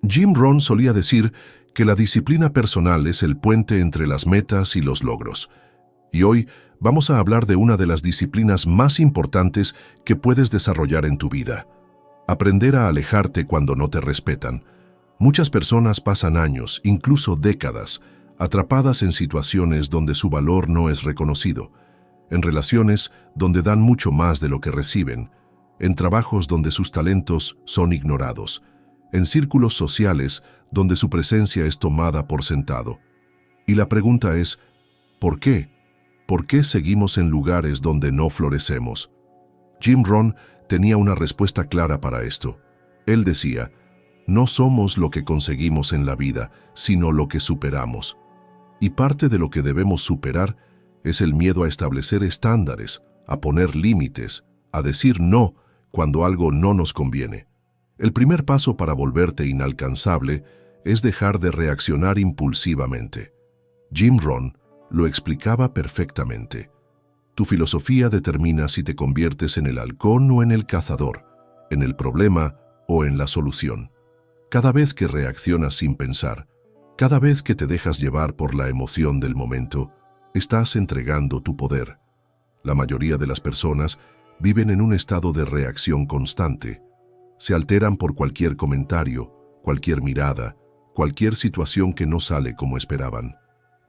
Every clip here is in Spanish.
Jim Rohn solía decir que la disciplina personal es el puente entre las metas y los logros. Y hoy vamos a hablar de una de las disciplinas más importantes que puedes desarrollar en tu vida. Aprender a alejarte cuando no te respetan. Muchas personas pasan años, incluso décadas, atrapadas en situaciones donde su valor no es reconocido, en relaciones donde dan mucho más de lo que reciben, en trabajos donde sus talentos son ignorados, en círculos sociales donde su presencia es tomada por sentado. Y la pregunta es, ¿por qué? ¿Por qué seguimos en lugares donde no florecemos? Jim Rohn tenía una respuesta clara para esto. Él decía, no somos lo que conseguimos en la vida, sino lo que superamos. Y parte de lo que debemos superar es el miedo a establecer estándares, a poner límites, a decir no cuando algo no nos conviene. El primer paso para volverte inalcanzable es dejar de reaccionar impulsivamente. Jim Rohn lo explicaba perfectamente. Tu filosofía determina si te conviertes en el halcón o en el cazador, en el problema o en la solución. Cada vez que reaccionas sin pensar, cada vez que te dejas llevar por la emoción del momento, estás entregando tu poder. La mayoría de las personas viven en un estado de reacción constante. Se alteran por cualquier comentario, cualquier mirada, cualquier situación que no sale como esperaban.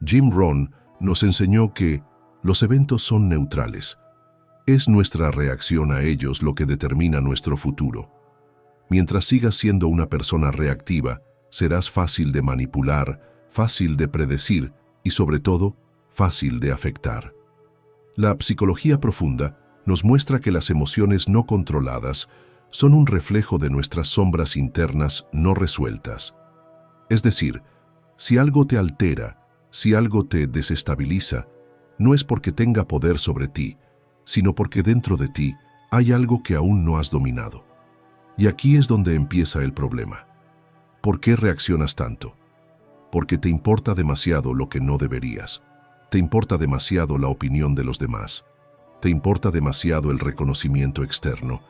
Jim Rohn nos enseñó que los eventos son neutrales. Es nuestra reacción a ellos lo que determina nuestro futuro. Mientras sigas siendo una persona reactiva, serás fácil de manipular, fácil de predecir y, sobre todo, fácil de afectar. La psicología profunda nos muestra que las emociones no controladas son un reflejo de nuestras sombras internas no resueltas. Es decir, si algo te altera, si algo te desestabiliza, no es porque tenga poder sobre ti, sino porque dentro de ti hay algo que aún no has dominado. Y aquí es donde empieza el problema. ¿Por qué reaccionas tanto? Porque te importa demasiado lo que no deberías. Te importa demasiado la opinión de los demás. Te importa demasiado el reconocimiento externo.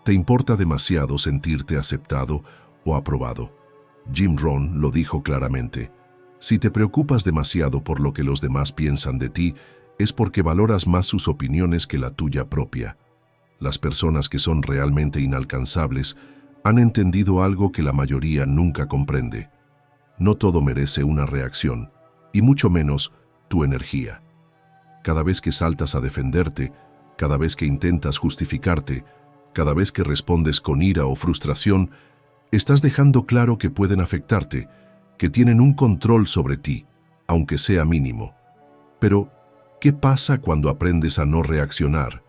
Te importa demasiado sentirte aceptado o aprobado. Jim Rohn lo dijo claramente. Si te preocupas demasiado por lo que los demás piensan de ti, es porque valoras más sus opiniones que la tuya propia. Las personas que son realmente inalcanzables han entendido algo que la mayoría nunca comprende. No todo merece una reacción, y mucho menos tu energía. Cada vez que saltas a defenderte, cada vez que intentas justificarte, cada vez que respondes con ira o frustración, estás dejando claro que pueden afectarte, que tienen un control sobre ti, aunque sea mínimo. Pero, ¿qué pasa cuando aprendes a no reaccionar?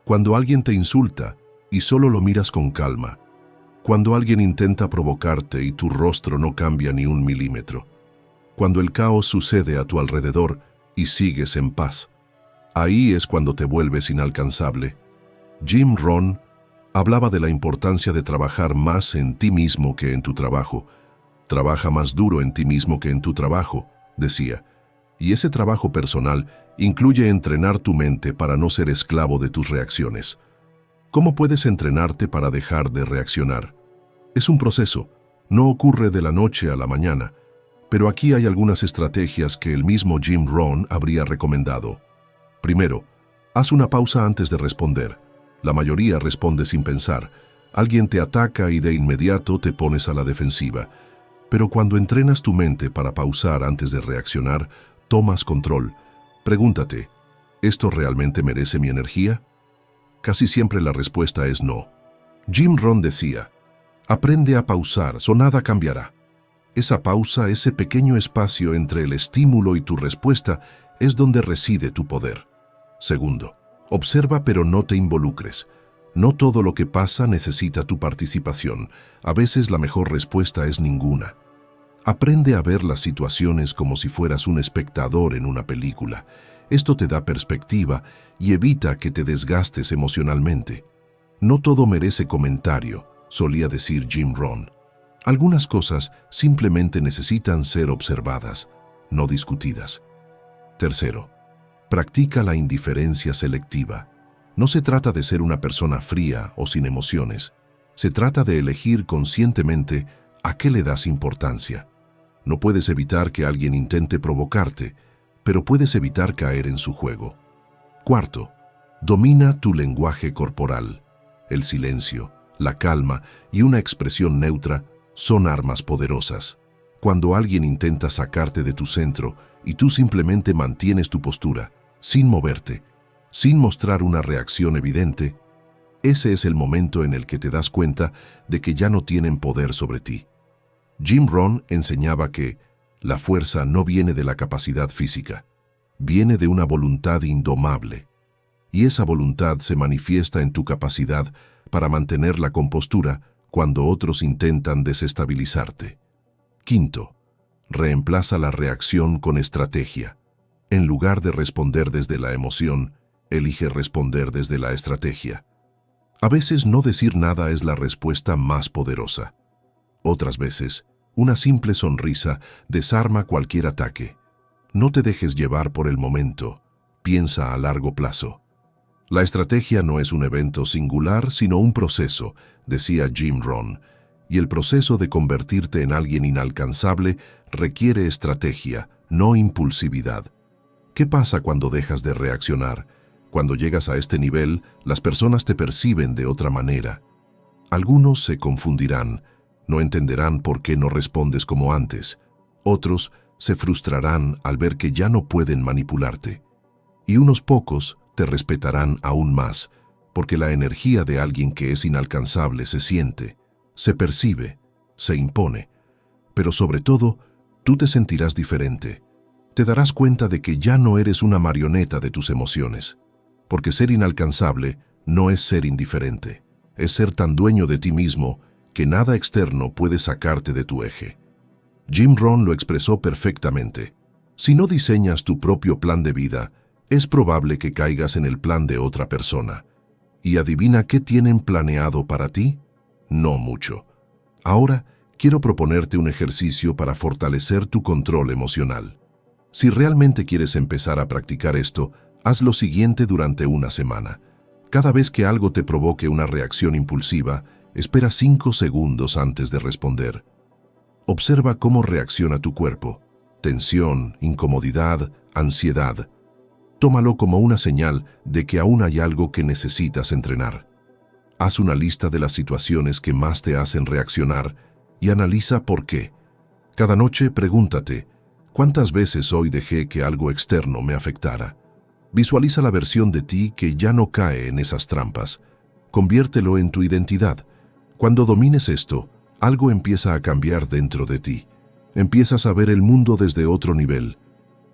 Cuando alguien te insulta y solo lo miras con calma. Cuando alguien intenta provocarte y tu rostro no cambia ni un milímetro. Cuando el caos sucede a tu alrededor y sigues en paz. Ahí es cuando te vuelves inalcanzable. Jim Rohn hablaba de la importancia de trabajar más en ti mismo que en tu trabajo. Trabaja más duro en ti mismo que en tu trabajo, decía. Y ese trabajo personal incluye entrenar tu mente para no ser esclavo de tus reacciones. ¿Cómo puedes entrenarte para dejar de reaccionar? Es un proceso, no ocurre de la noche a la mañana, pero aquí hay algunas estrategias que el mismo Jim Rohn habría recomendado. Primero, haz una pausa antes de responder. La mayoría responde sin pensar. Alguien te ataca y de inmediato te pones a la defensiva. Pero cuando entrenas tu mente para pausar antes de reaccionar, tomas control. Pregúntate, ¿esto realmente merece mi energía? Casi siempre la respuesta es no. Jim Rohn decía, aprende a pausar, o nada cambiará. Esa pausa, ese pequeño espacio entre el estímulo y tu respuesta, es donde reside tu poder. Segundo, observa pero no te involucres. No todo lo que pasa necesita tu participación. A veces la mejor respuesta es ninguna. Aprende a ver las situaciones como si fueras un espectador en una película. Esto te da perspectiva y evita que te desgastes emocionalmente. No todo merece comentario, solía decir Jim Rohn. Algunas cosas simplemente necesitan ser observadas, no discutidas. Tercero, practica la indiferencia selectiva. No se trata de ser una persona fría o sin emociones. Se trata de elegir conscientemente ¿A qué le das importancia? No puedes evitar que alguien intente provocarte, pero puedes evitar caer en su juego. Cuarto, domina tu lenguaje corporal. El silencio, la calma y una expresión neutra son armas poderosas. Cuando alguien intenta sacarte de tu centro y tú simplemente mantienes tu postura, sin moverte, sin mostrar una reacción evidente, ese es el momento en el que te das cuenta de que ya no tienen poder sobre ti. Jim Rohn enseñaba que la fuerza no viene de la capacidad física, viene de una voluntad indomable. Y esa voluntad se manifiesta en tu capacidad para mantener la compostura cuando otros intentan desestabilizarte. Quinto, reemplaza la reacción con estrategia. En lugar de responder desde la emoción, elige responder desde la estrategia. A veces no decir nada es la respuesta más poderosa. Otras veces, una simple sonrisa desarma cualquier ataque. No te dejes llevar por el momento, piensa a largo plazo. La estrategia no es un evento singular, sino un proceso, decía Jim Rohn, y el proceso de convertirte en alguien inalcanzable requiere estrategia, no impulsividad. ¿Qué pasa cuando dejas de reaccionar? Cuando llegas a este nivel, las personas te perciben de otra manera. Algunos se confundirán, no entenderán por qué no respondes como antes. Otros se frustrarán al ver que ya no pueden manipularte. Y unos pocos te respetarán aún más, porque la energía de alguien que es inalcanzable se siente, se percibe, se impone. Pero sobre todo, tú te sentirás diferente. Te darás cuenta de que ya no eres una marioneta de tus emociones, porque ser inalcanzable no es ser indiferente, es ser tan dueño de ti mismo que nada externo puede sacarte de tu eje. Jim Rohn lo expresó perfectamente. Si no diseñas tu propio plan de vida, es probable que caigas en el plan de otra persona. ¿Y adivina qué tienen planeado para ti? No mucho. Ahora, quiero proponerte un ejercicio para fortalecer tu control emocional. Si realmente quieres empezar a practicar esto, haz lo siguiente durante una semana. Cada vez que algo te provoque una reacción impulsiva, espera 5 segundos antes de responder. Observa cómo reacciona tu cuerpo. Tensión, incomodidad, ansiedad. Tómalo como una señal de que aún hay algo que necesitas entrenar. Haz una lista de las situaciones que más te hacen reaccionar y analiza por qué. Cada noche pregúntate, ¿cuántas veces hoy dejé que algo externo me afectara? Visualiza la versión de ti que ya no cae en esas trampas. Conviértelo en tu identidad. Cuando domines esto, algo empieza a cambiar dentro de ti. Empiezas a ver el mundo desde otro nivel.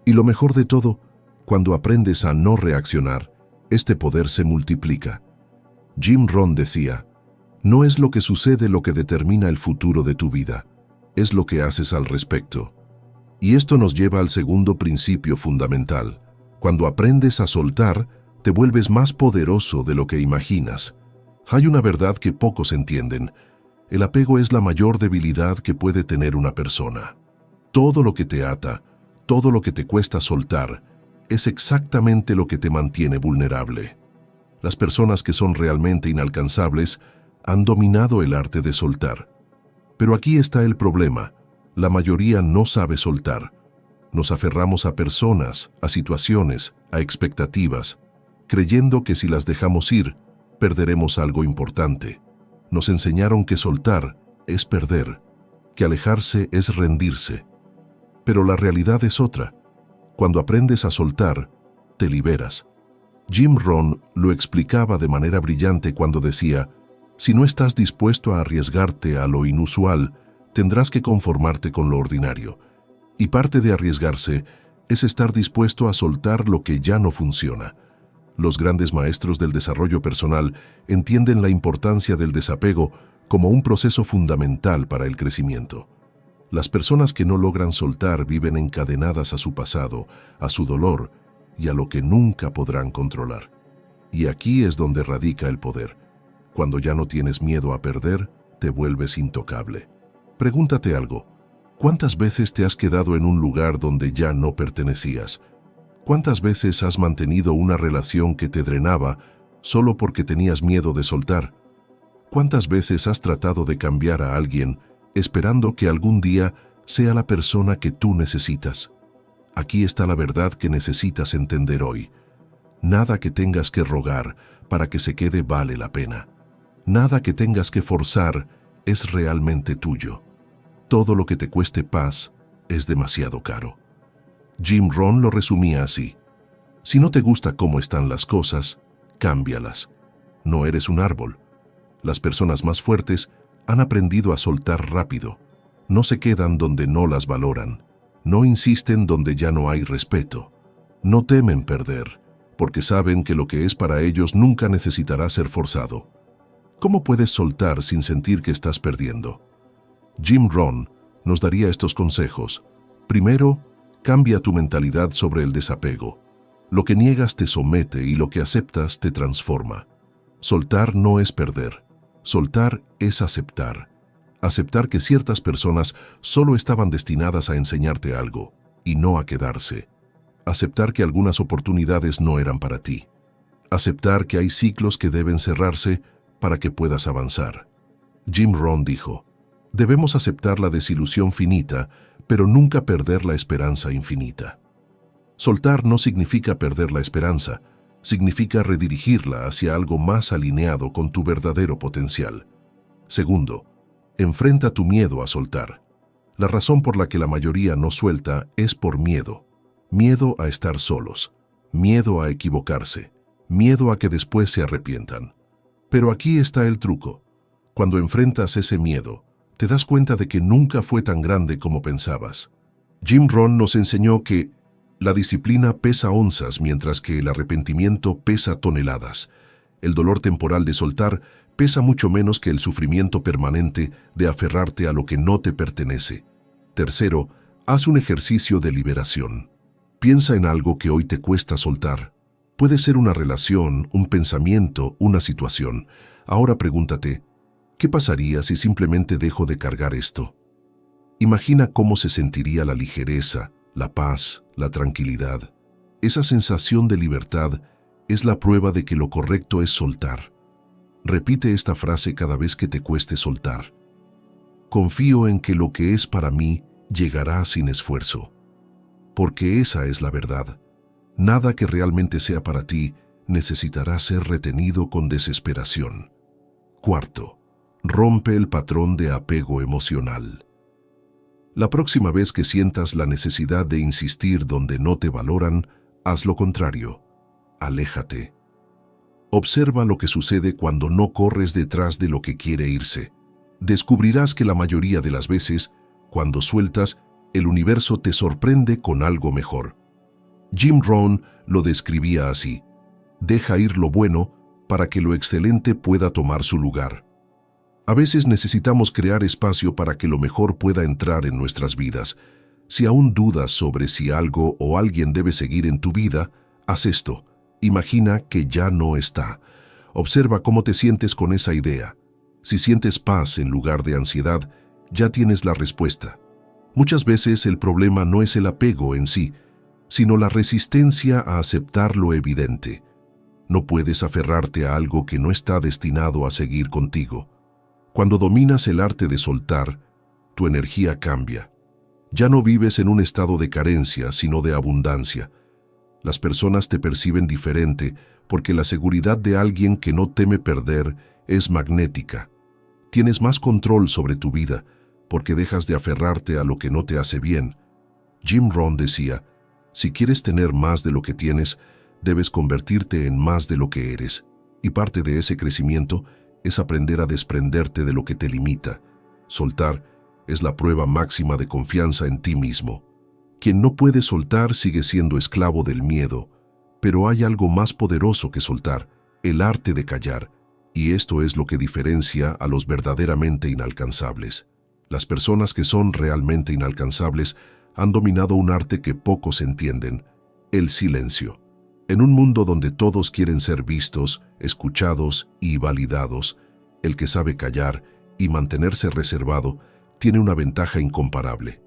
Y lo mejor de todo, cuando aprendes a no reaccionar, este poder se multiplica. Jim Rohn decía, no es lo que sucede lo que determina el futuro de tu vida, es lo que haces al respecto. Y esto nos lleva al segundo principio fundamental. Cuando aprendes a soltar, te vuelves más poderoso de lo que imaginas. Hay una verdad que pocos entienden. El apego es la mayor debilidad que puede tener una persona. Todo lo que te ata, todo lo que te cuesta soltar, es exactamente lo que te mantiene vulnerable. Las personas que son realmente inalcanzables han dominado el arte de soltar. Pero aquí está el problema. La mayoría no sabe soltar. Nos aferramos a personas, a situaciones, a expectativas, creyendo que si las dejamos ir, perderemos algo importante. Nos enseñaron que soltar es perder, que alejarse es rendirse. Pero la realidad es otra. Cuando aprendes a soltar, te liberas. Jim Rohn lo explicaba de manera brillante cuando decía, si no estás dispuesto a arriesgarte a lo inusual, tendrás que conformarte con lo ordinario. Y parte de arriesgarse es estar dispuesto a soltar lo que ya no funciona. Los grandes maestros del desarrollo personal entienden la importancia del desapego como un proceso fundamental para el crecimiento. Las personas que no logran soltar viven encadenadas a su pasado, a su dolor y a lo que nunca podrán controlar. Y aquí es donde radica el poder. Cuando ya no tienes miedo a perder, te vuelves intocable. Pregúntate algo. ¿Cuántas veces te has quedado en un lugar donde ya no pertenecías? ¿Cuántas veces has mantenido una relación que te drenaba solo porque tenías miedo de soltar? ¿Cuántas veces has tratado de cambiar a alguien esperando que algún día sea la persona que tú necesitas. Aquí está la verdad que necesitas entender hoy. Nada que tengas que rogar para que se quede vale la pena. Nada que tengas que forzar es realmente tuyo. Todo lo que te cueste paz es demasiado caro. Jim Rohn lo resumía así: si no te gusta cómo están las cosas, cámbialas. No eres un árbol. Las personas más fuertes han aprendido a soltar rápido. No se quedan donde no las valoran. No insisten donde ya no hay respeto. No temen perder, porque saben que lo que es para ellos nunca necesitará ser forzado. ¿Cómo puedes soltar sin sentir que estás perdiendo? Jim Rohn nos daría estos consejos. Primero, cambia tu mentalidad sobre el desapego. Lo que niegas te somete y lo que aceptas te transforma. Soltar no es perder. Soltar es aceptar. Aceptar que ciertas personas solo estaban destinadas a enseñarte algo y no a quedarse. Aceptar que algunas oportunidades no eran para ti. Aceptar que hay ciclos que deben cerrarse para que puedas avanzar. Jim Rohn dijo: debemos aceptar la desilusión finita, pero nunca perder la esperanza infinita. Soltar no significa perder la esperanza, significa redirigirla hacia algo más alineado con tu verdadero potencial. Segundo, enfrenta tu miedo a soltar. La razón por la que la mayoría no suelta es por miedo. Miedo a estar solos, miedo a equivocarse, miedo a que después se arrepientan. Pero aquí está el truco. Cuando enfrentas ese miedo, te das cuenta de que nunca fue tan grande como pensabas. Jim Rohn nos enseñó que la disciplina pesa onzas mientras que el arrepentimiento pesa toneladas. El dolor temporal de soltar pesa mucho menos que el sufrimiento permanente de aferrarte a lo que no te pertenece. Tercero, haz un ejercicio de liberación. Piensa en algo que hoy te cuesta soltar. Puede ser una relación, un pensamiento, una situación. Ahora pregúntate, ¿qué pasaría si simplemente dejo de cargar esto? Imagina cómo se sentiría la ligereza, la paz, la tranquilidad. Esa sensación de libertad es la prueba de que lo correcto es soltar. Repite esta frase cada vez que te cueste soltar. Confío en que lo que es para mí llegará sin esfuerzo. Porque esa es la verdad. Nada que realmente sea para ti necesitará ser retenido con desesperación. Cuarto, rompe el patrón de apego emocional. La próxima vez que sientas la necesidad de insistir donde no te valoran, haz lo contrario. Aléjate. Observa lo que sucede cuando no corres detrás de lo que quiere irse. Descubrirás que la mayoría de las veces, cuando sueltas, el universo te sorprende con algo mejor. Jim Rohn lo describía así: deja ir lo bueno para que lo excelente pueda tomar su lugar. A veces necesitamos crear espacio para que lo mejor pueda entrar en nuestras vidas. Si aún dudas sobre si algo o alguien debe seguir en tu vida, haz esto. Imagina que ya no está. Observa cómo te sientes con esa idea. Si sientes paz en lugar de ansiedad, ya tienes la respuesta. Muchas veces el problema no es el apego en sí, sino la resistencia a aceptar lo evidente. No puedes aferrarte a algo que no está destinado a seguir contigo. Cuando dominas el arte de soltar, tu energía cambia. Ya no vives en un estado de carencia, sino de abundancia. Las personas te perciben diferente porque la seguridad de alguien que no teme perder es magnética. Tienes más control sobre tu vida porque dejas de aferrarte a lo que no te hace bien. Jim Rohn decía: si quieres tener más de lo que tienes, debes convertirte en más de lo que eres. Y parte de ese crecimiento es aprender a desprenderte de lo que te limita. Soltar es la prueba máxima de confianza en ti mismo. Quien no puede soltar sigue siendo esclavo del miedo, pero hay algo más poderoso que soltar, el arte de callar, y esto es lo que diferencia a los verdaderamente inalcanzables. Las personas que son realmente inalcanzables han dominado un arte que pocos entienden: el silencio. En un mundo donde todos quieren ser vistos, escuchados y validados, el que sabe callar y mantenerse reservado tiene una ventaja incomparable.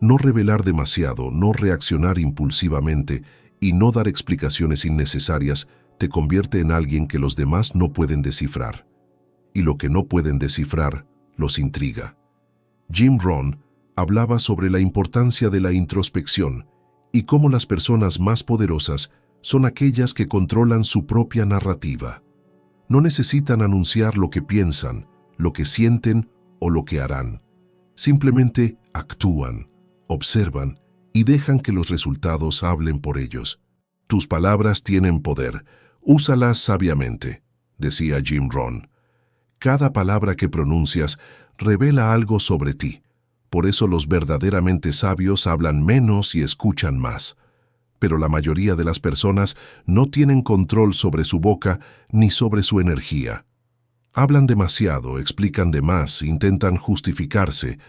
No revelar demasiado, no reaccionar impulsivamente y no dar explicaciones innecesarias te convierte en alguien que los demás no pueden descifrar. Y lo que no pueden descifrar los intriga. Jim Rohn hablaba sobre la importancia de la introspección y cómo las personas más poderosas son aquellas que controlan su propia narrativa. No necesitan anunciar lo que piensan, lo que sienten o lo que harán. Simplemente actúan, observan y dejan que los resultados hablen por ellos. Tus palabras tienen poder, úsalas sabiamente, decía Jim Rohn. Cada palabra que pronuncias revela algo sobre ti. Por eso los verdaderamente sabios hablan menos y escuchan más. Pero la mayoría de las personas no tienen control sobre su boca ni sobre su energía. Hablan demasiado, explican de más, intentan justificarse,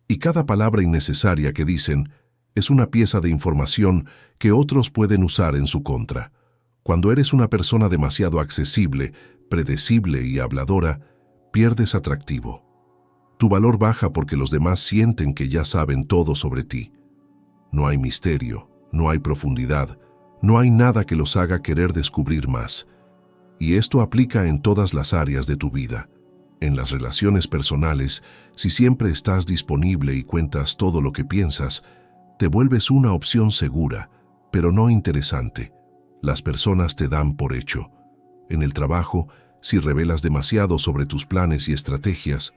y cada palabra innecesaria que dicen es una pieza de información que otros pueden usar en su contra. Cuando eres una persona demasiado accesible, predecible y habladora, pierdes atractivo. Tu valor baja porque los demás sienten que ya saben todo sobre ti. No hay misterio, no hay profundidad, no hay nada que los haga querer descubrir más. Y esto aplica en todas las áreas de tu vida. En las relaciones personales, si siempre estás disponible y cuentas todo lo que piensas, te vuelves una opción segura, pero no interesante. Las personas te dan por hecho. En el trabajo, si revelas demasiado sobre tus planes y estrategias,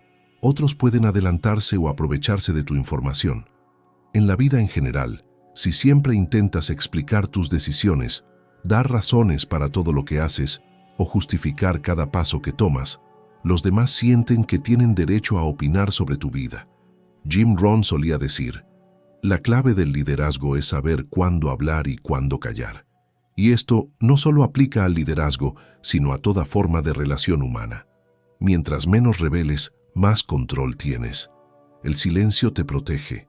otros pueden adelantarse o aprovecharse de tu información. En la vida en general, si siempre intentas explicar tus decisiones, dar razones para todo lo que haces o justificar cada paso que tomas, los demás sienten que tienen derecho a opinar sobre tu vida. Jim Rohn solía decir, la clave del liderazgo es saber cuándo hablar y cuándo callar. Y esto no solo aplica al liderazgo, sino a toda forma de relación humana. Mientras menos reveles, más control tienes. El silencio te protege.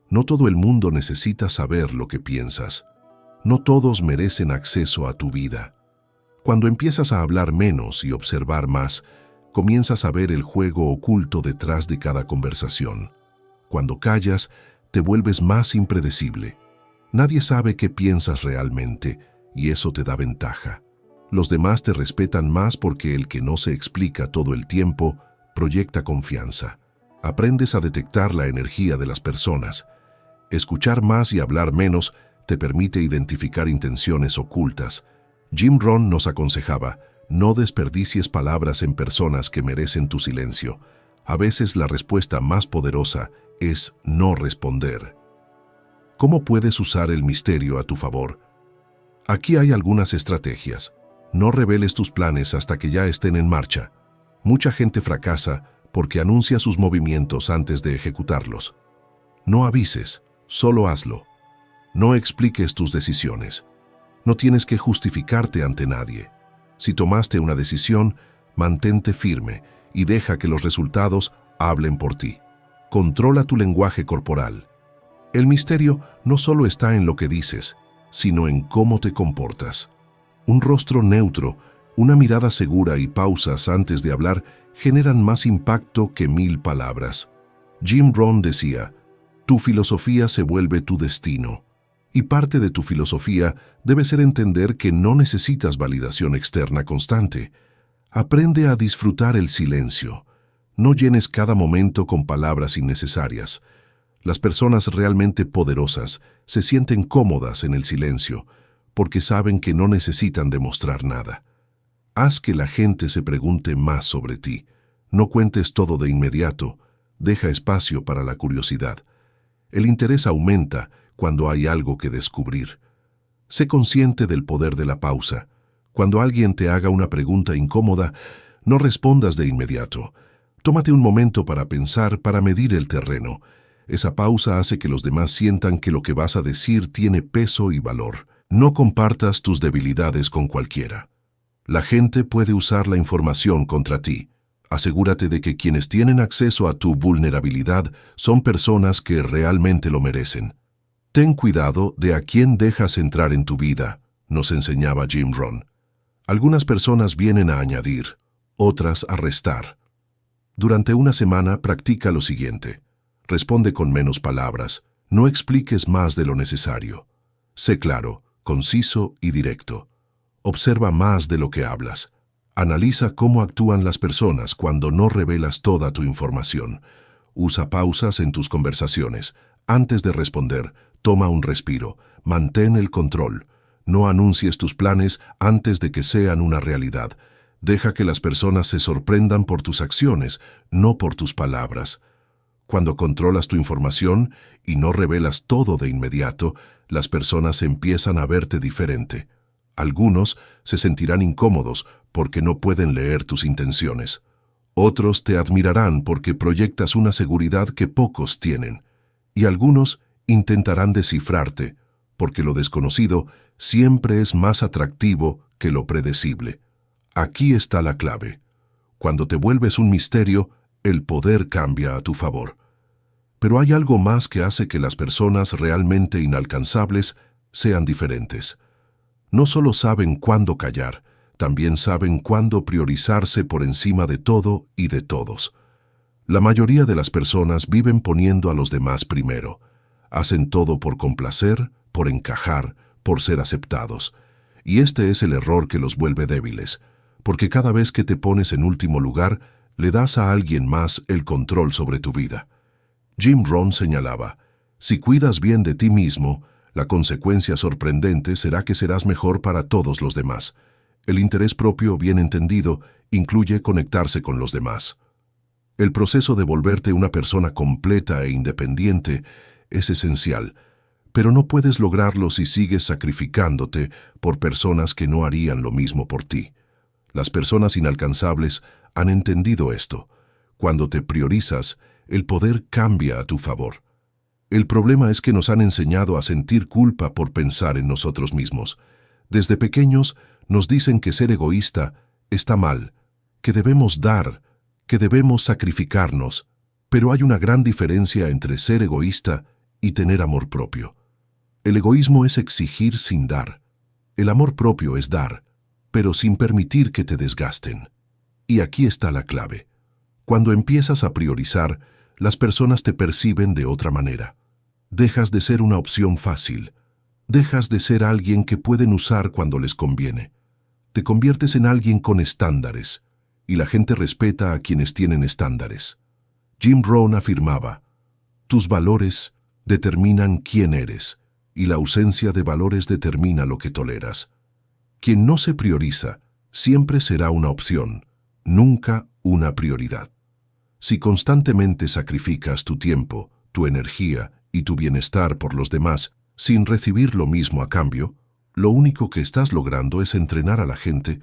No todo el mundo necesita saber lo que piensas. No todos merecen acceso a tu vida. Cuando empiezas a hablar menos y observar más, comienzas a ver el juego oculto detrás de cada conversación. Cuando callas, te vuelves más impredecible. Nadie sabe qué piensas realmente, y eso te da ventaja. Los demás te respetan más porque el que no se explica todo el tiempo proyecta confianza. Aprendes a detectar la energía de las personas. Escuchar más y hablar menos te permite identificar intenciones ocultas. Jim Rohn nos aconsejaba, no desperdicies palabras en personas que merecen tu silencio. A veces la respuesta más poderosa es no responder. ¿Cómo puedes usar el misterio a tu favor? Aquí hay algunas estrategias. No reveles tus planes hasta que ya estén en marcha. Mucha gente fracasa porque anuncia sus movimientos antes de ejecutarlos. No avises, solo hazlo. No expliques tus decisiones. No tienes que justificarte ante nadie. Si tomaste una decisión, mantente firme y deja que los resultados hablen por ti. Controla tu lenguaje corporal. El misterio no solo está en lo que dices, sino en cómo te comportas. Un rostro neutro, una mirada segura y pausas antes de hablar generan más impacto que 1000 palabras. Jim Rohn decía, tu filosofía se vuelve tu destino. Y parte de tu filosofía debe ser entender que no necesitas validación externa constante. Aprende a disfrutar el silencio. No llenes cada momento con palabras innecesarias. Las personas realmente poderosas se sienten cómodas en el silencio porque saben que no necesitan demostrar nada. Haz que la gente se pregunte más sobre ti. No cuentes todo de inmediato. Deja espacio para la curiosidad. El interés aumenta cuando hay algo que descubrir. Sé consciente del poder de la pausa. Cuando alguien te haga una pregunta incómoda, no respondas de inmediato. Tómate un momento para pensar, para medir el terreno. Esa pausa hace que los demás sientan que lo que vas a decir tiene peso y valor. No compartas tus debilidades con cualquiera. La gente puede usar la información contra ti. Asegúrate de que quienes tienen acceso a tu vulnerabilidad son personas que realmente lo merecen. Ten cuidado de a quién dejas entrar en tu vida, nos enseñaba Jim Rohn. Algunas personas vienen a añadir, otras a restar. Durante una semana practica lo siguiente. Responde con menos palabras, no expliques más de lo necesario. Sé claro, conciso y directo. Observa más de lo que hablas. Analiza cómo actúan las personas cuando no revelas toda tu información. Usa pausas en tus conversaciones. Antes de responder, toma un respiro. Mantén el control. No anuncies tus planes antes de que sean una realidad. Deja que las personas se sorprendan por tus acciones, no por tus palabras. Cuando controlas tu información y no revelas todo de inmediato, las personas empiezan a verte diferente. Algunos se sentirán incómodos porque no pueden leer tus intenciones. Otros te admirarán porque proyectas una seguridad que pocos tienen. Y algunos intentarán descifrarte, porque lo desconocido siempre es más atractivo que lo predecible. Aquí está la clave. Cuando te vuelves un misterio, el poder cambia a tu favor. Pero hay algo más que hace que las personas realmente inalcanzables sean diferentes. No solo saben cuándo callar, también saben cuándo priorizarse por encima de todo y de todos. La mayoría de las personas viven poniendo a los demás primero. Hacen todo por complacer, por encajar, por ser aceptados. Y este es el error que los vuelve débiles, porque cada vez que te pones en último lugar, le das a alguien más el control sobre tu vida. Jim Rohn señalaba, si cuidas bien de ti mismo, la consecuencia sorprendente será que serás mejor para todos los demás. El interés propio, bien entendido, incluye conectarse con los demás. El proceso de volverte una persona completa e independiente es esencial, pero no puedes lograrlo si sigues sacrificándote por personas que no harían lo mismo por ti. Las personas inalcanzables han entendido esto. Cuando te priorizas, el poder cambia a tu favor. El problema es que nos han enseñado a sentir culpa por pensar en nosotros mismos. Desde pequeños nos dicen que ser egoísta está mal, que debemos dar, que debemos sacrificarnos, pero hay una gran diferencia entre ser egoísta y tener amor propio. El egoísmo es exigir sin dar. El amor propio es dar, pero sin permitir que te desgasten. Y aquí está la clave. Cuando empiezas a priorizar, las personas te perciben de otra manera. Dejas de ser una opción fácil. Dejas de ser alguien que pueden usar cuando les conviene. Te conviertes en alguien con estándares, y la gente respeta a quienes tienen estándares. Jim Rohn afirmaba, tus valores determinan quién eres, y la ausencia de valores determina lo que toleras. Quien no se prioriza siempre será una opción, nunca una prioridad. Si constantemente sacrificas tu tiempo, tu energía y tu bienestar por los demás sin recibir lo mismo a cambio, lo único que estás logrando es entrenar a la gente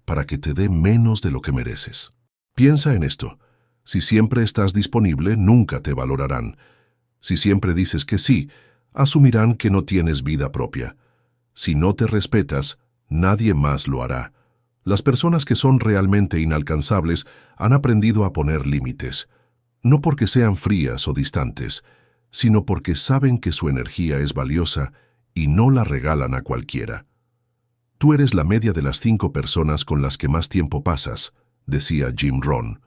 para que te dé menos de lo que mereces. Piensa en esto. Si siempre estás disponible, nunca te valorarán. Si siempre dices que sí, asumirán que no tienes vida propia. Si no te respetas, nadie más lo hará. Las personas que son realmente inalcanzables han aprendido a poner límites, no porque sean frías o distantes, sino porque saben que su energía es valiosa y no la regalan a cualquiera. Tú eres la media de las 5 personas con las que más tiempo pasas, decía Jim Rohn.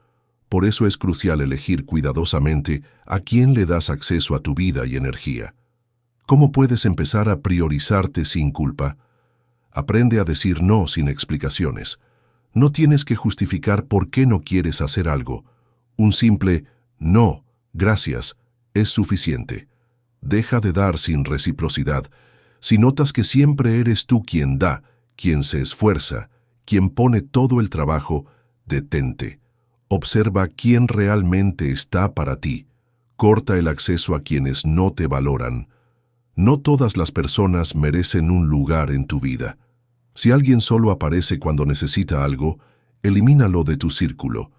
Por eso es crucial elegir cuidadosamente a quién le das acceso a tu vida y energía. ¿Cómo puedes empezar a priorizarte sin culpa? Aprende a decir no sin explicaciones. No tienes que justificar por qué no quieres hacer algo. Un simple no, gracias, es suficiente. Deja de dar sin reciprocidad. Si notas que siempre eres tú quien da, quien se esfuerza, quien pone todo el trabajo, detente. Observa quién realmente está para ti. Corta el acceso a quienes no te valoran. No todas las personas merecen un lugar en tu vida. Si alguien solo aparece cuando necesita algo, elimínalo de tu círculo.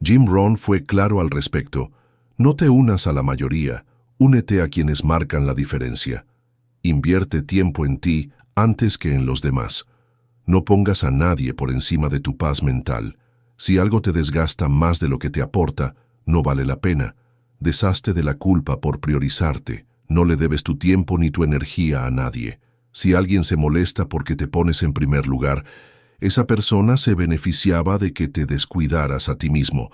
Jim Rohn fue claro al respecto. No te unas a la mayoría, únete a quienes marcan la diferencia. Invierte tiempo en ti antes que en los demás. No pongas a nadie por encima de tu paz mental. Si algo te desgasta más de lo que te aporta, no vale la pena. Deshazte de la culpa por priorizarte. No le debes tu tiempo ni tu energía a nadie. Si alguien se molesta porque te pones en primer lugar, esa persona se beneficiaba de que te descuidaras a ti mismo.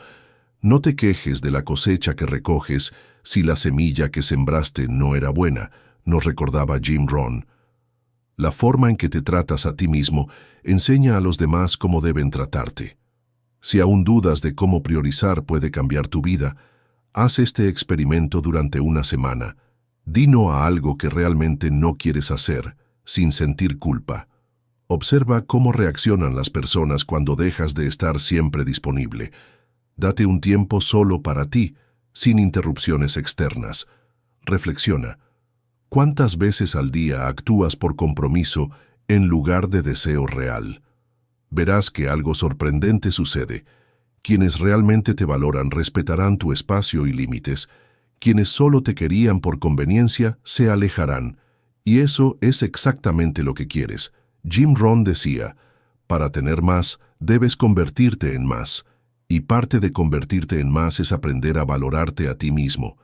No te quejes de la cosecha que recoges si la semilla que sembraste no era buena, nos recordaba Jim Rohn. La forma en que te tratas a ti mismo enseña a los demás cómo deben tratarte. Si aún dudas de cómo priorizar puede cambiar tu vida, Haz este experimento durante una semana. Di no a algo que realmente no quieres hacer, sin sentir culpa. Observa cómo reaccionan las personas cuando dejas de estar siempre disponible. Date un tiempo solo para ti, sin interrupciones externas. Reflexiona. ¿Cuántas veces al día actúas por compromiso en lugar de deseo real? Verás que algo sorprendente sucede. Quienes realmente te valoran respetarán tu espacio y límites. Quienes solo te querían por conveniencia se alejarán. Y eso es exactamente lo que quieres. Jim Rohn decía, para tener más, debes convertirte en más. Y parte de convertirte en más es aprender a valorarte a ti mismo.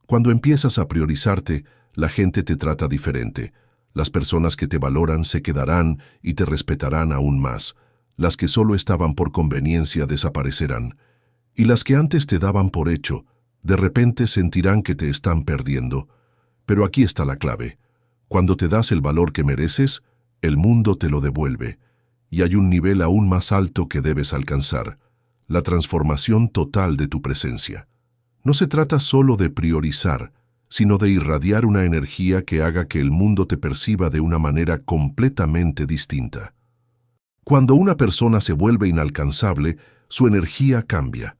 Cuando empiezas a priorizarte, la gente te trata diferente. Las personas que te valoran se quedarán y te respetarán aún más. Las que solo estaban por conveniencia desaparecerán. Y las que antes te daban por hecho, de repente sentirán que te están perdiendo. Pero aquí está la clave. Cuando te das el valor que mereces, el mundo te lo devuelve. Y hay un nivel aún más alto que debes alcanzar. La transformación total de tu presencia. No se trata solo de priorizar, sino de irradiar una energía que haga que el mundo te perciba de una manera completamente distinta. Cuando una persona se vuelve inalcanzable, su energía cambia.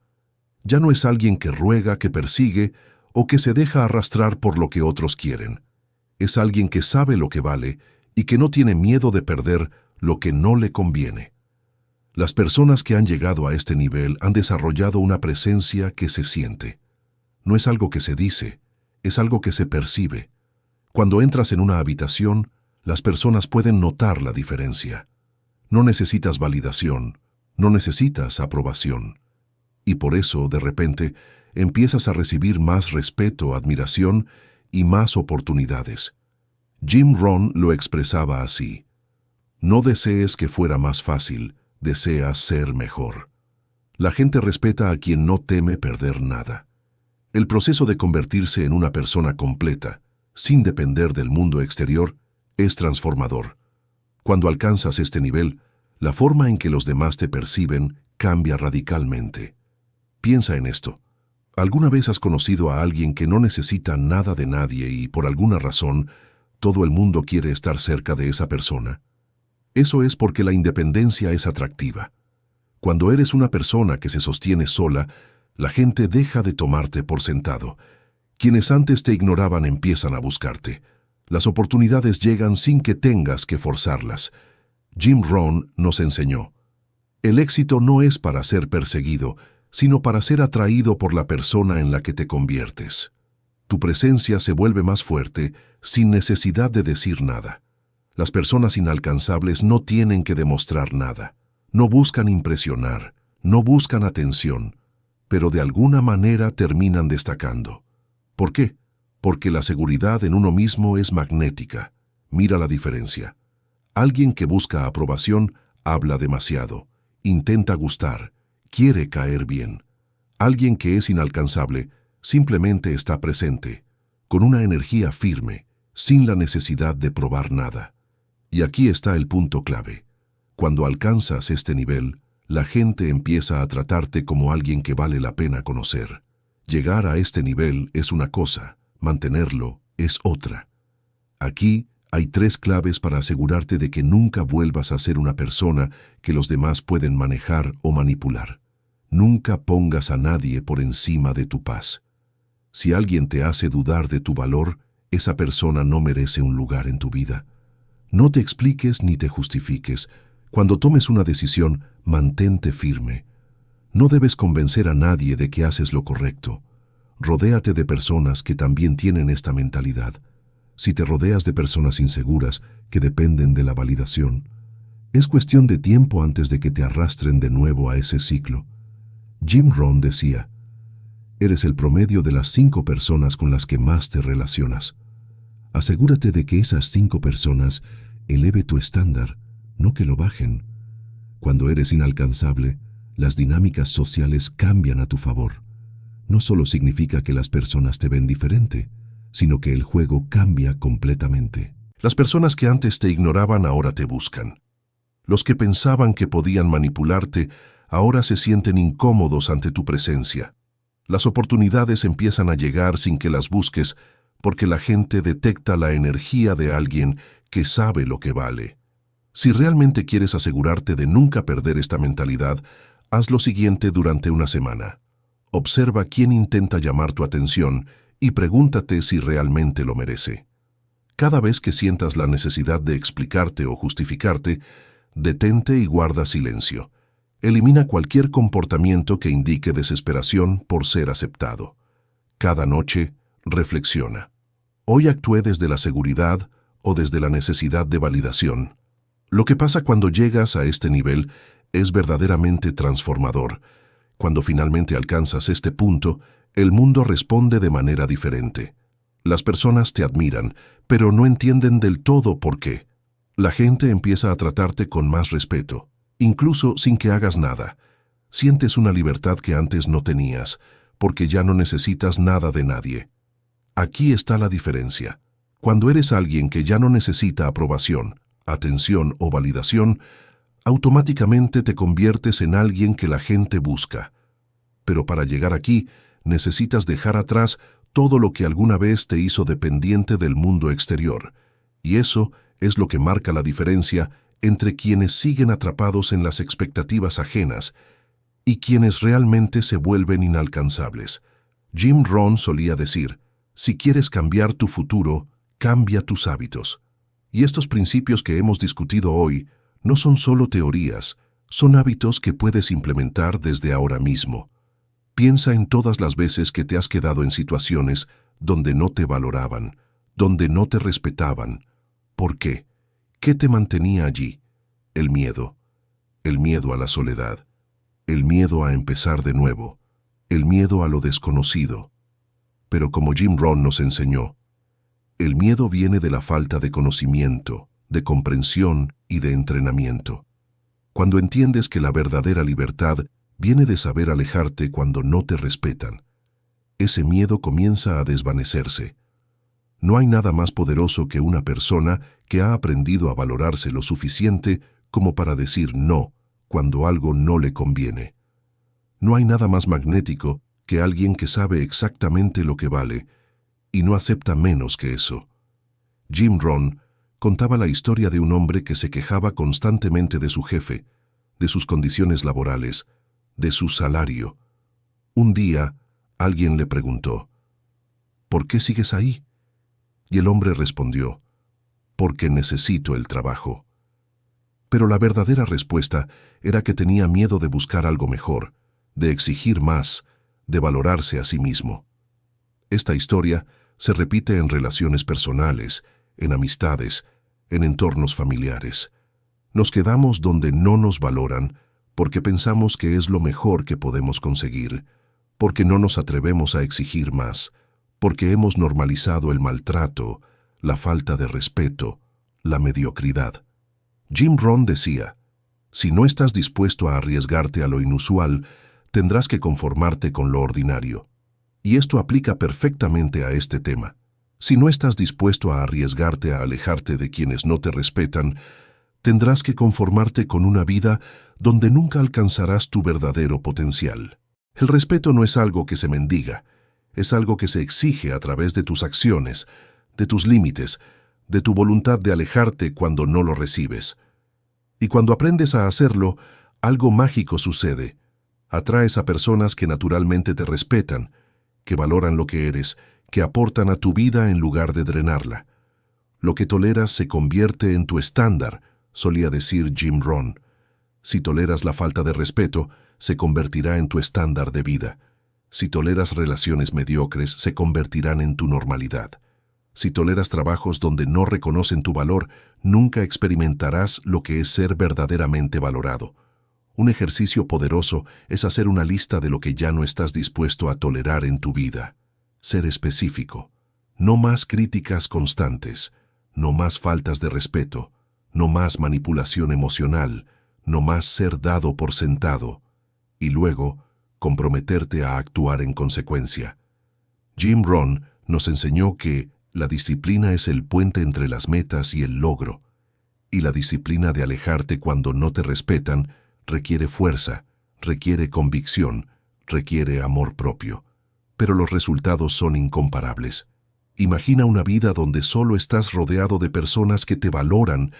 Ya no es alguien que ruega, que persigue o que se deja arrastrar por lo que otros quieren. Es alguien que sabe lo que vale y que no tiene miedo de perder lo que no le conviene. Las personas que han llegado a este nivel han desarrollado una presencia que se siente. No es algo que se dice, es algo que se percibe. Cuando entras en una habitación, las personas pueden notar la diferencia. No necesitas validación, no necesitas aprobación. Y por eso, de repente, empiezas a recibir más respeto, admiración y más oportunidades. Jim Rohn lo expresaba así. No desees que fuera más fácil, desea ser mejor. La gente respeta a quien no teme perder nada. El proceso de convertirse en una persona completa, sin depender del mundo exterior, es transformador. Cuando alcanzas este nivel, la forma en que los demás te perciben cambia radicalmente. Piensa en esto. ¿Alguna vez has conocido a alguien que no necesita nada de nadie y, por alguna razón, todo el mundo quiere estar cerca de esa persona? Eso es porque la independencia es atractiva. Cuando eres una persona que se sostiene sola, la gente deja de tomarte por sentado. Quienes antes te ignoraban empiezan a buscarte. Las oportunidades llegan sin que tengas que forzarlas. Jim Rohn nos enseñó. El éxito no es para ser perseguido, sino para ser atraído por la persona en la que te conviertes. Tu presencia se vuelve más fuerte sin necesidad de decir nada. Las personas inalcanzables no tienen que demostrar nada. No buscan impresionar, no buscan atención, pero de alguna manera terminan destacando. ¿Por qué? Porque la seguridad en uno mismo es magnética. Mira la diferencia. Alguien que busca aprobación habla demasiado, intenta gustar, quiere caer bien. Alguien que es inalcanzable simplemente está presente, con una energía firme, sin la necesidad de probar nada. Y aquí está el punto clave. Cuando alcanzas este nivel, la gente empieza a tratarte como alguien que vale la pena conocer. Llegar a este nivel es una cosa, mantenerlo es otra. Aquí hay 3 claves para asegurarte de que nunca vuelvas a ser una persona que los demás pueden manejar o manipular. Nunca pongas a nadie por encima de tu paz. Si alguien te hace dudar de tu valor, esa persona no merece un lugar en tu vida. No te expliques ni te justifiques. Cuando tomes una decisión, mantente firme. No debes convencer a nadie de que haces lo correcto. Rodéate de personas que también tienen esta mentalidad. Si te rodeas de personas inseguras que dependen de la validación, es cuestión de tiempo antes de que te arrastren de nuevo a ese ciclo. Jim Rohn decía, eres el promedio de las 5 personas con las que más te relacionas. Asegúrate de que esas 5 personas eleve tu estándar, no que lo bajen. Cuando eres inalcanzable, las dinámicas sociales cambian a tu favor. No solo significa que las personas te ven diferente, sino que el juego cambia completamente. Las personas que antes te ignoraban ahora te buscan. Los que pensaban que podían manipularte ahora se sienten incómodos ante tu presencia. Las oportunidades empiezan a llegar sin que las busques porque la gente detecta la energía de alguien que sabe lo que vale. Si realmente quieres asegurarte de nunca perder esta mentalidad, haz lo siguiente durante una semana. Observa quién intenta llamar tu atención y pregúntate si realmente lo merece. Cada vez que sientas la necesidad de explicarte o justificarte, detente y guarda silencio. Elimina cualquier comportamiento que indique desesperación por ser aceptado. Cada noche, reflexiona. ¿Hoy actué desde la seguridad o desde la necesidad de validación? Lo que pasa cuando llegas a este nivel es verdaderamente transformador. Cuando finalmente alcanzas este punto, el mundo responde de manera diferente. Las personas te admiran, pero no entienden del todo por qué. La gente empieza a tratarte con más respeto, incluso sin que hagas nada. Sientes una libertad que antes no tenías, porque ya no necesitas nada de nadie. Aquí está la diferencia. Cuando eres alguien que ya no necesita aprobación, atención o validación, automáticamente te conviertes en alguien que la gente busca. Pero para llegar aquí, necesitas dejar atrás todo lo que alguna vez te hizo dependiente del mundo exterior, y eso es lo que marca la diferencia entre quienes siguen atrapados en las expectativas ajenas y quienes realmente se vuelven inalcanzables. Jim Rohn solía decir, si quieres cambiar tu futuro, cambia tus hábitos. Y estos principios que hemos discutido hoy no son solo teorías, son hábitos que puedes implementar desde ahora mismo. Piensa en todas las veces que te has quedado en situaciones donde no te valoraban, donde no te respetaban. ¿Por qué? ¿Qué te mantenía allí? El miedo a la soledad, el miedo a empezar de nuevo, el miedo a lo desconocido. Pero como Jim Rohn nos enseñó, el miedo viene de la falta de conocimiento, de comprensión y de entrenamiento. Cuando entiendes que la verdadera libertad viene de saber alejarte cuando no te respetan, ese miedo comienza a desvanecerse. No hay nada más poderoso que una persona que ha aprendido a valorarse lo suficiente como para decir no cuando algo no le conviene. No hay nada más magnético que alguien que sabe exactamente lo que vale y no acepta menos que eso. Jim Rohn contaba la historia de un hombre que se quejaba constantemente de su jefe, de sus condiciones laborales, de su salario. Un día, alguien le preguntó, ¿por qué sigues ahí? Y el hombre respondió, porque necesito el trabajo. Pero la verdadera respuesta era que tenía miedo de buscar algo mejor, de exigir más, de valorarse a sí mismo. Esta historia se repite en relaciones personales, en amistades, en entornos familiares. Nos quedamos donde no nos valoran porque pensamos que es lo mejor que podemos conseguir, porque no nos atrevemos a exigir más, porque hemos normalizado el maltrato, la falta de respeto, la mediocridad. Jim Rohn decía, si no estás dispuesto a arriesgarte a lo inusual, tendrás que conformarte con lo ordinario. Y esto aplica perfectamente a este tema. Si no estás dispuesto a arriesgarte a alejarte de quienes no te respetan, tendrás que conformarte con una vida donde nunca alcanzarás tu verdadero potencial. El respeto no es algo que se mendiga, es algo que se exige a través de tus acciones, de tus límites, de tu voluntad de alejarte cuando no lo recibes. Y cuando aprendes a hacerlo, algo mágico sucede. Atraes a personas que naturalmente te respetan, que valoran lo que eres, que aportan a tu vida en lugar de drenarla. Lo que toleras se convierte en tu estándar, solía decir Jim Rohn. Si toleras la falta de respeto, se convertirá en tu estándar de vida. Si toleras relaciones mediocres, se convertirán en tu normalidad. Si toleras trabajos donde no reconocen tu valor, nunca experimentarás lo que es ser verdaderamente valorado. Un ejercicio poderoso es hacer una lista de lo que ya no estás dispuesto a tolerar en tu vida. Ser específico. No más críticas constantes, no más faltas de respeto, no más manipulación emocional, no más ser dado por sentado, y luego comprometerte a actuar en consecuencia. Jim Rohn nos enseñó que la disciplina es el puente entre las metas y el logro, y la disciplina de alejarte cuando no te respetan requiere fuerza, requiere convicción, requiere amor propio. pero los resultados son incomparables. Imagina una vida donde solo estás rodeado de personas que te valoran,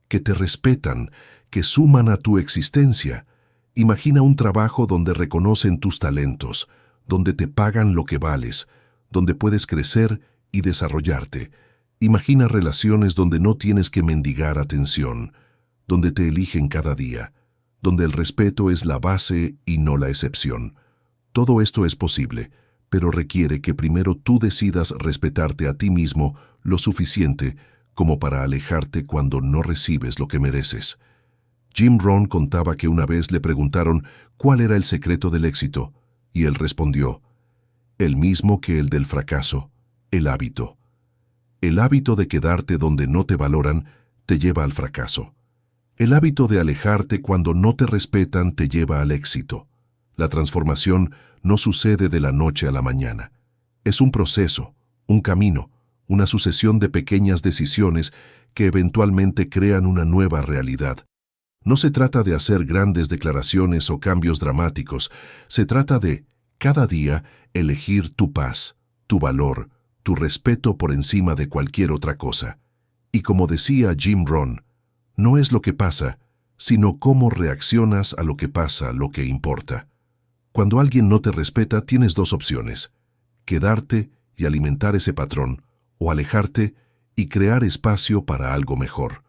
que te respetan, que suman a tu existencia. Imagina un trabajo donde reconocen tus talentos, donde te pagan lo que vales, donde puedes crecer y desarrollarte. Imagina relaciones donde no tienes que mendigar atención, donde te eligen cada día, donde el respeto es la base y no la excepción. Todo esto es posible, pero requiere que primero tú decidas respetarte a ti mismo lo suficiente como para alejarte cuando no recibes lo que mereces. Jim Rohn contaba que una vez le preguntaron cuál era el secreto del éxito, y él respondió, el mismo que el del fracaso, el hábito. El hábito de quedarte donde no te valoran te lleva al fracaso. El hábito de alejarte cuando no te respetan te lleva al éxito. La transformación no sucede de la noche a la mañana. Es un proceso, un camino, una sucesión de pequeñas decisiones que eventualmente crean una nueva realidad. No se trata de hacer grandes declaraciones o cambios dramáticos, se trata de, cada día, elegir tu paz, tu valor, tu respeto por encima de cualquier otra cosa. Y como decía Jim Rohn, no es lo que pasa, sino cómo reaccionas a lo que pasa lo que importa. Cuando alguien no te respeta, tienes dos opciones: quedarte y alimentar ese patrón, o alejarte y crear espacio para algo mejor.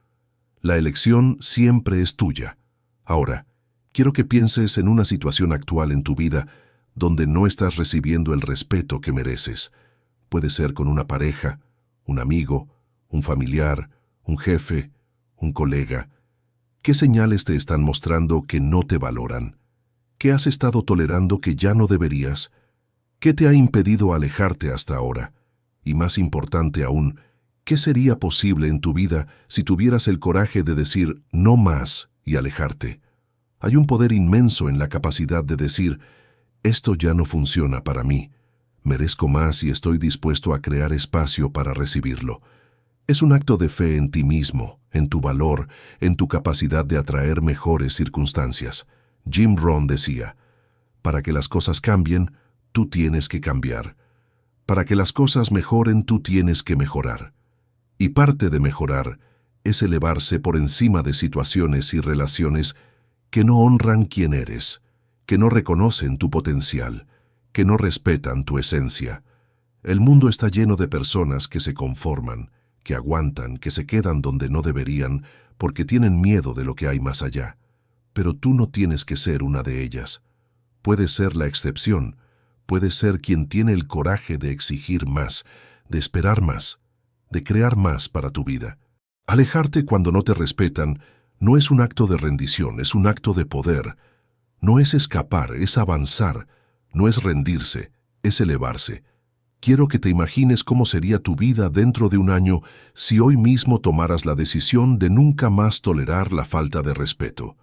La elección siempre es tuya. Ahora, quiero que pienses en una situación actual en tu vida donde no estás recibiendo el respeto que mereces. Puede ser con una pareja, un amigo, un familiar, un jefe, un colega. ¿Qué señales te están mostrando que no te valoran? ¿Qué has estado tolerando que ya no deberías? ¿Qué te ha impedido alejarte hasta ahora? Y más importante aún, ¿qué sería posible en tu vida si tuvieras el coraje de decir no más y alejarte? Hay un poder inmenso en la capacidad de decir, esto ya no funciona para mí, merezco más y estoy dispuesto a crear espacio para recibirlo. Es un acto de fe en ti mismo, en tu valor, en tu capacidad de atraer mejores circunstancias. Jim Rohn decía, para que las cosas cambien, tú tienes que cambiar. Para que las cosas mejoren, tú tienes que mejorar. Y parte de mejorar es elevarse por encima de situaciones y relaciones que no honran quién eres, que no reconocen tu potencial, que no respetan tu esencia. El mundo está lleno de personas que se conforman, que aguantan, que se quedan donde no deberían porque tienen miedo de lo que hay más allá. Pero tú no tienes que ser una de ellas. Puedes ser la excepción, puedes ser quien tiene el coraje de exigir más, de esperar más, de crear más para tu vida. Alejarte cuando no te respetan no es un acto de rendición, es un acto de poder. No es escapar, es avanzar, no es rendirse, es elevarse. Quiero que te imagines cómo sería tu vida dentro de un año si hoy mismo tomaras la decisión de nunca más tolerar la falta de respeto.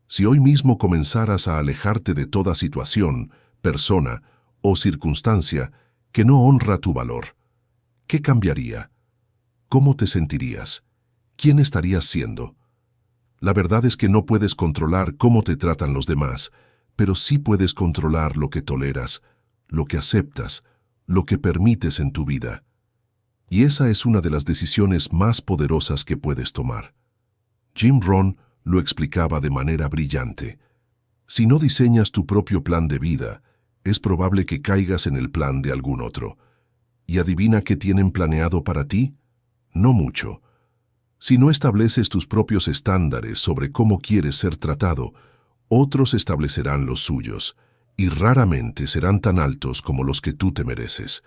Si hoy mismo comenzaras a alejarte de toda situación, persona o circunstancia que no honra tu valor, ¿qué cambiaría? ¿Cómo te sentirías? ¿Quién estarías siendo? La verdad es que no puedes controlar cómo te tratan los demás, pero sí puedes controlar lo que toleras, lo que aceptas, lo que permites en tu vida. Y esa es una de las decisiones más poderosas que puedes tomar. Jim Rohn lo explicaba de manera brillante. Si no diseñas tu propio plan de vida, es probable que caigas en el plan de algún otro. ¿Y adivina qué tienen planeado para ti? No mucho. Si no estableces tus propios estándares sobre cómo quieres ser tratado, otros establecerán los suyos, y raramente serán tan altos como los que tú te mereces.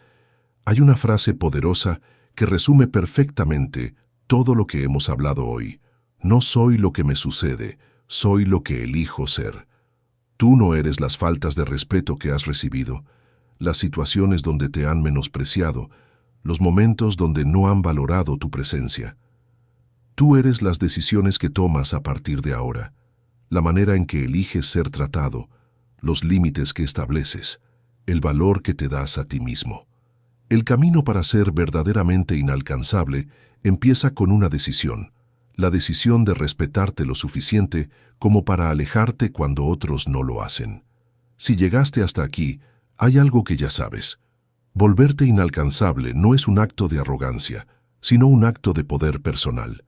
Hay una frase poderosa que resume perfectamente todo lo que hemos hablado hoy. No soy lo que me sucede, soy lo que elijo ser. Tú no eres las faltas de respeto que has recibido, las situaciones donde te han menospreciado, los momentos donde no han valorado tu presencia. Tú eres las decisiones que tomas a partir de ahora, la manera en que eliges ser tratado, los límites que estableces, el valor que te das a ti mismo. El camino para ser verdaderamente inalcanzable empieza con una decisión, la decisión de respetarte lo suficiente como para alejarte cuando otros no lo hacen. Si llegaste hasta aquí, Hay algo que ya sabes. Volverte inalcanzable no es un acto de arrogancia, sino un acto de poder personal.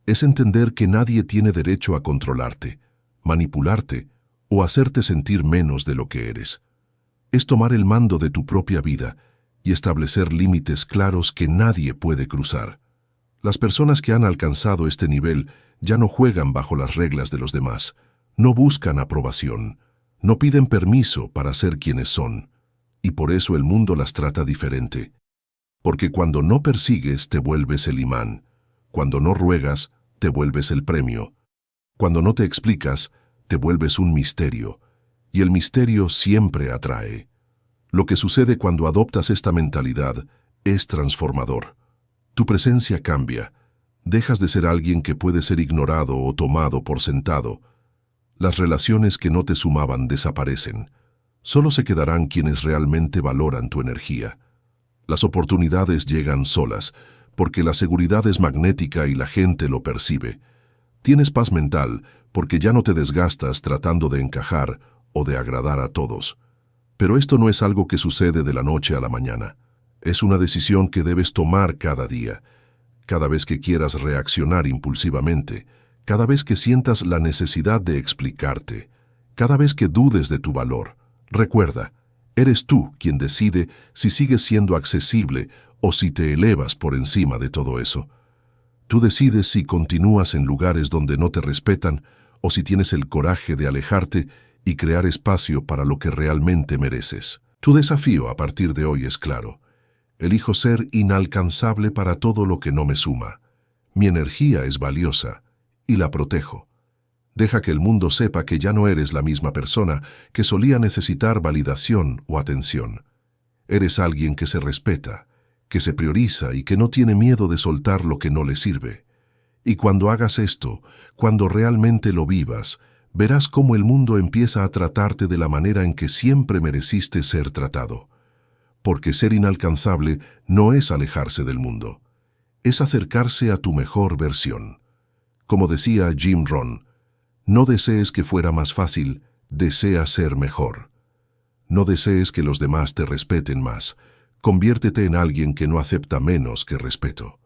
Es entender que nadie tiene derecho a controlarte, manipularte o hacerte sentir menos de lo que eres. Es tomar el mando de tu propia vida y establecer límites claros que nadie puede cruzar. Las personas que han alcanzado este nivel ya no juegan bajo las reglas de los demás, no buscan aprobación, no piden permiso para ser quienes son, y por eso el mundo las trata diferente. Porque cuando no persigues te vuelves el imán, cuando no ruegas te vuelves el premio, cuando no te explicas te vuelves un misterio, y el misterio siempre atrae. Lo que sucede cuando adoptas esta mentalidad es transformador. Tu presencia cambia, dejas de ser alguien que puede ser ignorado o tomado por sentado. Las relaciones que no te sumaban desaparecen. Solo se quedarán quienes realmente valoran tu energía. Las oportunidades llegan solas, porque la seguridad es magnética y la gente lo percibe. Tienes paz mental porque ya no te desgastas tratando de encajar o de agradar a todos. Pero esto no es algo que sucede de la noche a la mañana. Es una decisión que debes tomar cada día, cada vez que quieras reaccionar impulsivamente, cada vez que sientas la necesidad de explicarte, cada vez que dudes de tu valor. Recuerda, eres tú quien decide si sigues siendo accesible o si te elevas por encima de todo eso. Tú decides si continúas en lugares donde no te respetan o si tienes el coraje de alejarte y crear espacio para lo que realmente mereces. Tu desafío a partir de hoy es claro. Elijo ser inalcanzable para todo lo que no me suma. Mi energía es valiosa y la protejo. Deja que el mundo sepa que ya no eres la misma persona que solía necesitar validación o atención. Eres alguien que se respeta, que se prioriza y que no tiene miedo de soltar lo que no le sirve. Y cuando hagas esto, cuando realmente lo vivas, verás cómo el mundo empieza a tratarte de la manera en que siempre mereciste ser tratado. Porque ser inalcanzable no es alejarse del mundo, es acercarse a tu mejor versión. Como decía Jim Rohn, no desees que fuera más fácil, desea ser mejor. No desees que los demás te respeten más, conviértete en alguien que no acepta menos que respeto.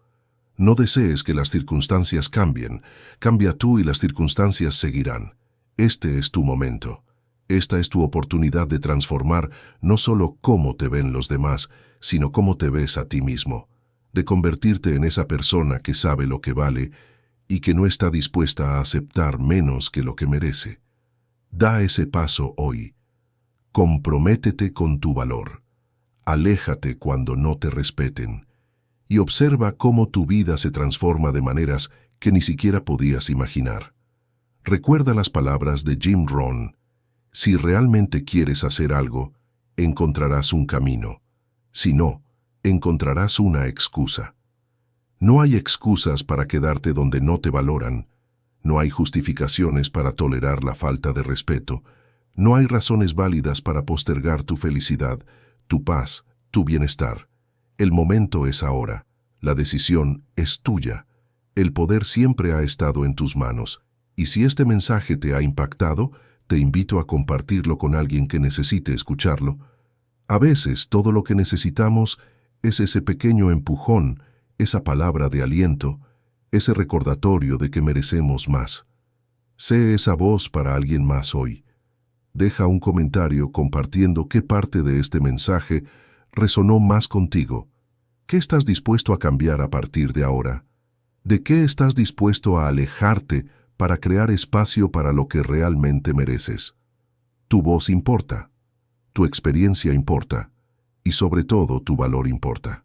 No desees que las circunstancias cambien, cambia tú y las circunstancias seguirán. Este es tu momento. Esta es tu oportunidad de transformar no solo cómo te ven los demás, sino cómo te ves a ti mismo, de convertirte en esa persona que sabe lo que vale y que no está dispuesta a aceptar menos que lo que merece. Da ese paso hoy. Comprométete con tu valor. Aléjate cuando no te respeten y observa cómo tu vida se transforma de maneras que ni siquiera podías imaginar. Recuerda las palabras de Jim Rohn. Si realmente quieres hacer algo, encontrarás un camino. Si no, encontrarás una excusa. No hay excusas para quedarte donde no te valoran. No hay justificaciones para tolerar la falta de respeto. No hay razones válidas para postergar tu felicidad, tu paz, tu bienestar. El momento es ahora. La decisión es tuya. El poder siempre ha estado en tus manos. Y si este mensaje te ha impactado, te invito a compartirlo con alguien que necesite escucharlo. A veces todo lo que necesitamos es ese pequeño empujón, esa palabra de aliento, ese recordatorio de que merecemos más. Sé esa voz para alguien más hoy. Deja un comentario compartiendo qué parte de este mensaje resonó más contigo. ¿Qué estás dispuesto a cambiar a partir de ahora? ¿De qué estás dispuesto a alejarte para crear espacio para lo que realmente mereces? Tu voz importa, tu experiencia importa y sobre todo tu valor importa.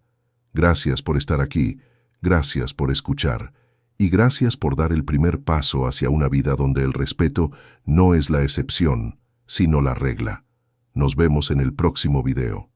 Gracias por estar aquí, gracias por escuchar y gracias por dar el primer paso hacia una vida donde el respeto no es la excepción, sino la regla. Nos vemos en el próximo video.